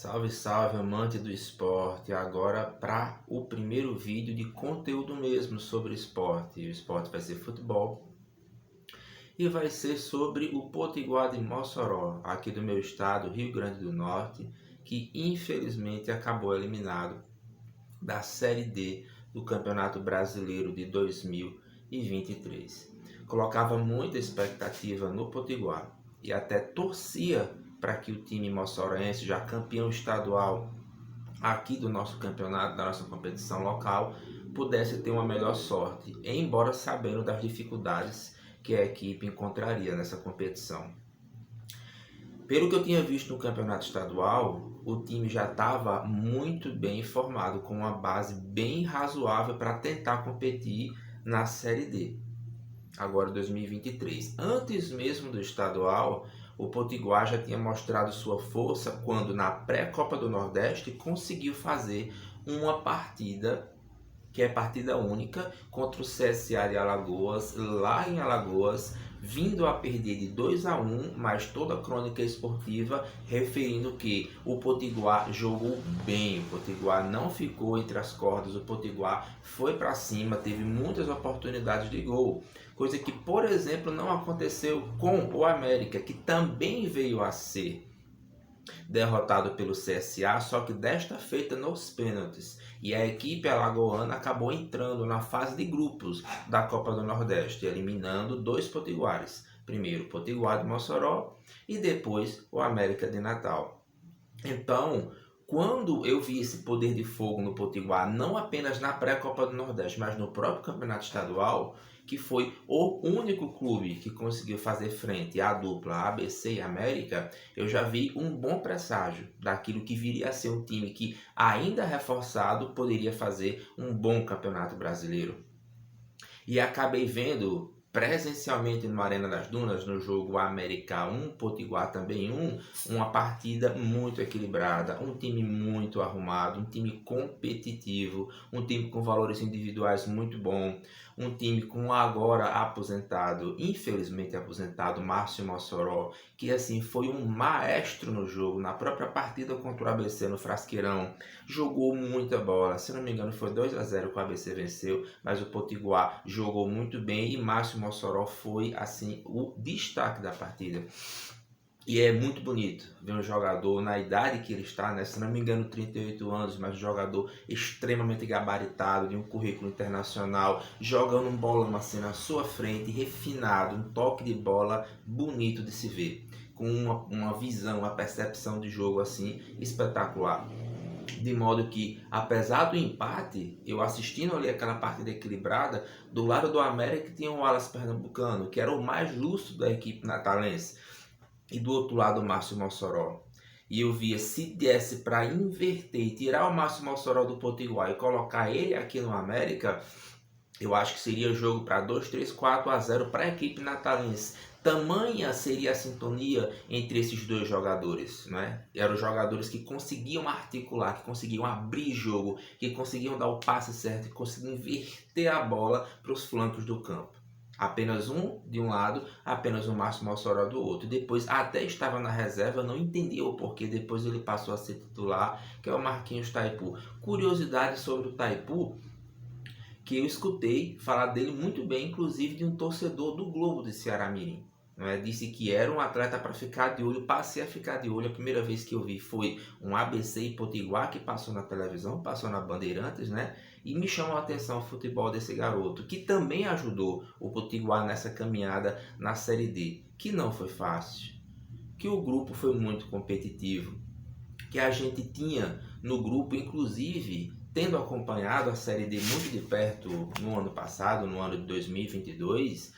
Salve, salve, amante do esporte! Agora para o primeiro vídeo de conteúdo mesmo sobre esporte. O esporte vai ser futebol e vai ser sobre o Potiguar de Mossoró, aqui do meu estado, Rio Grande do Norte, que infelizmente acabou eliminado da Série D do Campeonato Brasileiro de 2023. Colocava muita expectativa no Potiguar e até torcia para que o time moçoroense, já campeão estadual aqui do nosso campeonato, da nossa competição local, pudesse ter uma melhor sorte, embora sabendo das dificuldades que a equipe encontraria nessa competição. Pelo que eu tinha visto no campeonato estadual, o time já estava muito bem formado, com uma base bem razoável para tentar competir na Série D, agora 2023. Antes mesmo do estadual, o Potiguar já tinha mostrado sua força quando, na pré-Copa do Nordeste, conseguiu fazer uma partida, que é partida única, contra o CSA de Alagoas, lá em Alagoas, vindo a perder de 2-1, mas toda a crônica esportiva referindo que o Potiguar jogou bem, o Potiguar não ficou entre as cordas, o Potiguar foi para cima, teve muitas oportunidades de gol, coisa que, por exemplo, não aconteceu com o América, que também veio a ser derrotado pelo CSA, só que desta feita nos pênaltis. E a equipe alagoana acabou entrando na fase de grupos da Copa do Nordeste, eliminando dois potiguares. Primeiro o Potiguar de Mossoró e depois o América de Natal. Então, quando eu vi esse poder de fogo no Potiguar, não apenas na pré-Copa do Nordeste, mas no próprio campeonato estadual, que foi o único clube que conseguiu fazer frente à dupla ABC e América, eu já vi um bom presságio daquilo que viria a ser um time que, ainda reforçado, poderia fazer um bom campeonato brasileiro. E acabei vendo presencialmente no Arena das Dunas, no jogo América 1, Potiguar também 1, uma partida muito equilibrada, um time muito arrumado, um time competitivo, um time com valores individuais muito bom, um time com agora aposentado, infelizmente aposentado, Márcio Mossoró, que assim foi um maestro no jogo, na própria partida contra o ABC no Frasqueirão, jogou muita bola, se não me engano foi 2-0 que o ABC venceu, mas o Potiguar jogou muito bem e Márcio Mossoró foi assim o destaque da partida. E é muito bonito ver um jogador na idade que ele está, né? Se não me engano 38 anos, mas um jogador extremamente gabaritado, de um currículo internacional, jogando um bolão assim na sua frente, refinado, um toque de bola bonito de se ver, com uma visão, uma percepção de jogo assim espetacular. De modo que, apesar do empate, eu assistindo ali aquela partida equilibrada, do lado do América tinha o Wallace Pernambucano, que era o mais justo da equipe natalense, e do outro lado o Márcio Mossoró. E eu via, se desse para inverter e tirar o Márcio Mossoró do Potiguar e colocar ele aqui no América, eu acho que seria jogo para 2, 3, 4-0 para a equipe natalense. Tamanha seria a sintonia entre esses dois jogadores, né? Eram jogadores que conseguiam articular, que conseguiam abrir jogo, que conseguiam dar o passe certo, que conseguiam inverter a bola para os flancos do campo. Apenas um de um lado, apenas o Márcio Mossoró do outro. Depois até estava na reserva, não entendia o porquê. Depois ele passou a ser titular, que é o Marquinhos Taipu. Curiosidade sobre o Taipu, que eu escutei falar dele muito bem, inclusive de um torcedor do Globo de Ceará-Mirim. Disse que era um atleta para ficar de olho, passei a ficar de olho. A primeira vez que eu vi foi um ABC e Potiguar que passou na televisão, passou na Bandeirantes, né? E me chamou a atenção o futebol desse garoto, que também ajudou o Potiguar nessa caminhada na Série D, que não foi fácil, que o grupo foi muito competitivo, que a gente tinha no grupo, inclusive tendo acompanhado a Série D muito de perto no ano passado, no ano de 2022,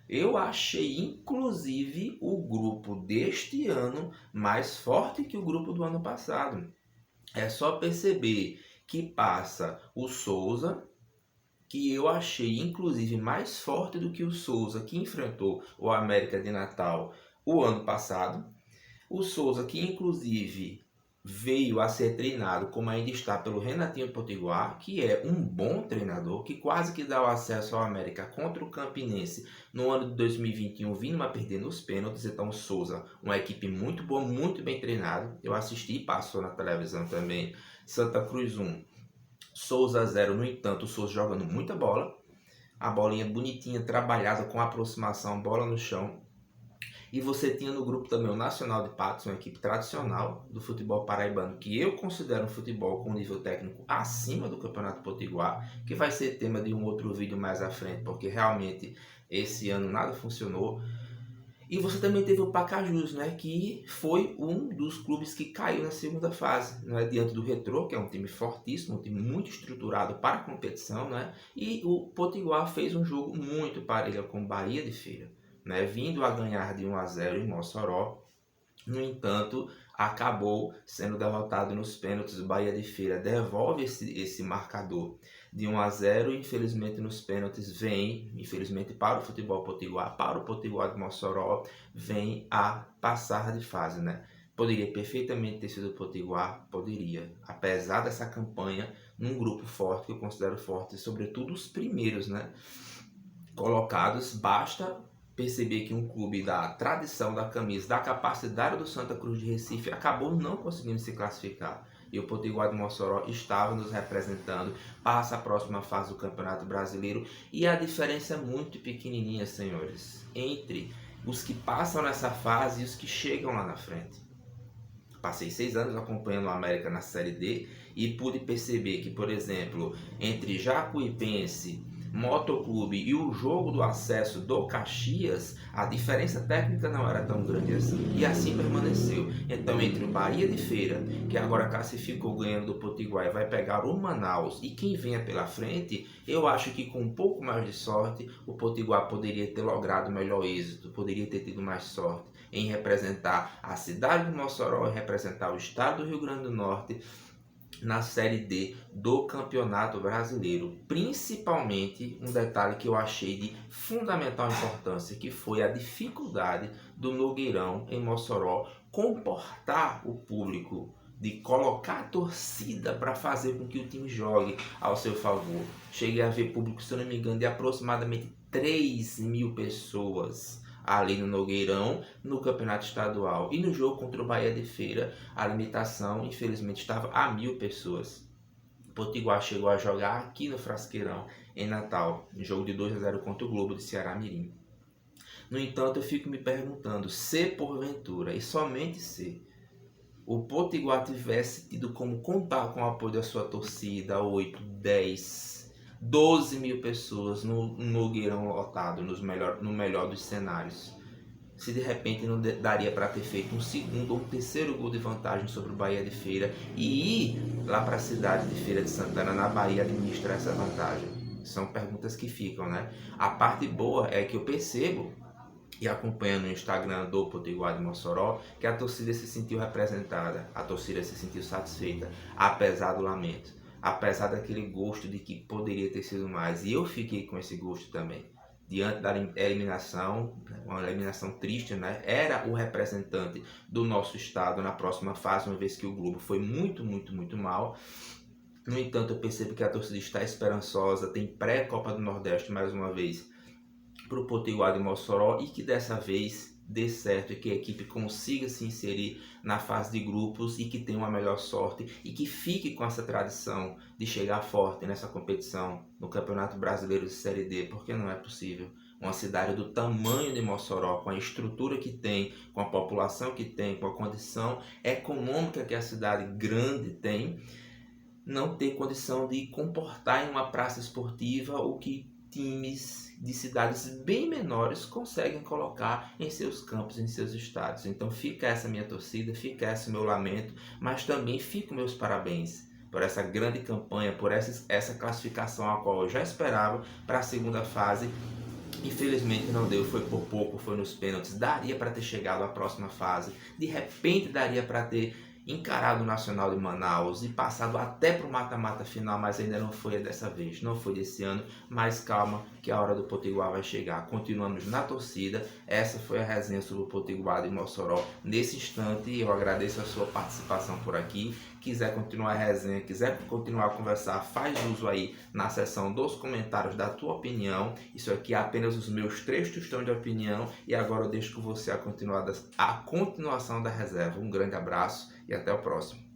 eu achei inclusive o grupo deste ano mais forte que o grupo do ano passado. É só perceber que passa o Souza, que eu achei inclusive mais forte do que o Souza que enfrentou o América de Natal o ano passado. O Souza que inclusive veio a ser treinado, como ainda está, pelo Renatinho Potiguar, que é um bom treinador, que quase que dá o acesso ao América contra o Campinense no ano de 2021, vindo a perder nos pênaltis. Então o Souza, uma equipe muito boa, muito bem treinada. Eu assisti e passou na televisão também. Santa Cruz 1, Souza 0. No entanto, o Souza jogando muita bola, a bolinha bonitinha, trabalhada com aproximação, bola no chão. E você tinha no grupo também o Nacional de Patos, uma equipe tradicional do futebol paraibano, que eu considero um futebol com nível técnico acima do Campeonato Potiguar, que vai ser tema de um outro vídeo mais à frente, porque realmente esse ano nada funcionou. E você também teve o Pacajus, né, que foi um dos clubes que caiu na segunda fase, né, diante do Retrô, que é um time fortíssimo, um time muito estruturado para a competição, né, e o Potiguar fez um jogo muito parelho com o Bahia de Feira, né, vindo a ganhar de 1-0 em Mossoró. No entanto, acabou sendo derrotado nos pênaltis. O Bahia de Feira devolve esse marcador de 1-0. Infelizmente, nos pênaltis vem, infelizmente para o futebol potiguar, para o Potiguar de Mossoró, vem a passar de fase, né? Poderia perfeitamente ter sido o Potiguar, poderia. Apesar dessa campanha, num grupo forte, que eu considero forte, sobretudo os primeiros, né, colocados, basta perceber que um clube da tradição da camisa, da capacidade do Santa Cruz de Recife, acabou não conseguindo se classificar. E o Potiguar de Mossoró estava nos representando, passa a próxima fase do Campeonato Brasileiro. E a diferença é muito pequenininha, senhores, entre os que passam nessa fase e os que chegam lá na frente. Passei 6 anos acompanhando o América na Série D e pude perceber que, por exemplo, entre Jacuipense, Motoclube e o jogo do acesso do Caxias, a diferença técnica não era tão grande assim. E assim permaneceu. Então, entre o Bahia de Feira, que agora classificou ganhando do Potiguar e vai pegar o Manaus, e quem venha pela frente, eu acho que com um pouco mais de sorte, o Potiguar poderia ter logrado melhor êxito, poderia ter tido mais sorte em representar a cidade de Mossoró e representar o estado do Rio Grande do Norte na Série D do Campeonato Brasileiro. Principalmente um detalhe que eu achei de fundamental importância, que foi a dificuldade do Nogueirão em Mossoró comportar o público, de colocar a torcida para fazer com que o time jogue ao seu favor. Cheguei a ver público, se eu não me engano, de aproximadamente 3.000 pessoas ali no Nogueirão, no Campeonato Estadual. E no jogo contra o Bahia de Feira, a limitação, infelizmente, estava a 1.000 pessoas. O Potiguar chegou a jogar aqui no Frasqueirão, em Natal, em jogo de 2-0 contra o Globo de Ceará Mirim. No entanto, eu fico me perguntando, se porventura, e somente se, o Potiguar tivesse tido como contar com o apoio da sua torcida, 8, 10, 12 mil pessoas no Nogueirão lotado, no melhor dos cenários, se de repente não daria para ter feito um segundo ou um terceiro gol de vantagem sobre o Bahia de Feira e ir lá para a cidade de Feira de Santana, na Bahia, administrar essa vantagem? São perguntas que ficam, né? A parte boa é que eu percebo, e acompanhando no Instagram do Potiguar de Mossoró, que a torcida se sentiu representada, a torcida se sentiu satisfeita, apesar do lamento, apesar daquele gosto de que poderia ter sido mais. E eu fiquei com esse gosto também. Diante da eliminação, uma eliminação triste, né? Era o representante do nosso estado na próxima fase, uma vez que o Globo foi muito, muito, muito mal. No entanto, eu percebo que a torcida está esperançosa, tem pré-Copa do Nordeste mais uma vez para o Potiguar de Mossoró, e que dessa vez dê certo e que a equipe consiga se inserir na fase de grupos e que tenha uma melhor sorte e que fique com essa tradição de chegar forte nessa competição no Campeonato Brasileiro de Série D, porque não é possível uma cidade do tamanho de Mossoró, com a estrutura que tem, com a população que tem, com a condição econômica que a cidade grande tem, não ter condição de comportar em uma praça esportiva o que times de cidades bem menores conseguem colocar em seus campos, em seus estádios. Então fica essa minha torcida, fica esse meu lamento, mas também fica meus parabéns por essa grande campanha, por essa classificação a qual eu já esperava para a segunda fase. Infelizmente não deu, foi por pouco, foi nos pênaltis. Daria para ter chegado à próxima fase, de repente daria para ter encarado o Nacional de Manaus e passado até para o mata-mata final, mas ainda não foi dessa vez, não foi desse ano, mas calma que a hora do Potiguar vai chegar. Continuamos na torcida, essa foi a resenha sobre o Potiguar de Mossoró. Nesse instante eu agradeço a sua participação por aqui. Quiser continuar a resenha, quiser continuar a conversar, faz uso aí na seção dos comentários da tua opinião. Isso aqui é apenas os meus 3 tostões de opinião e agora eu deixo com você a continuação da reserva. Um grande abraço e até o próximo.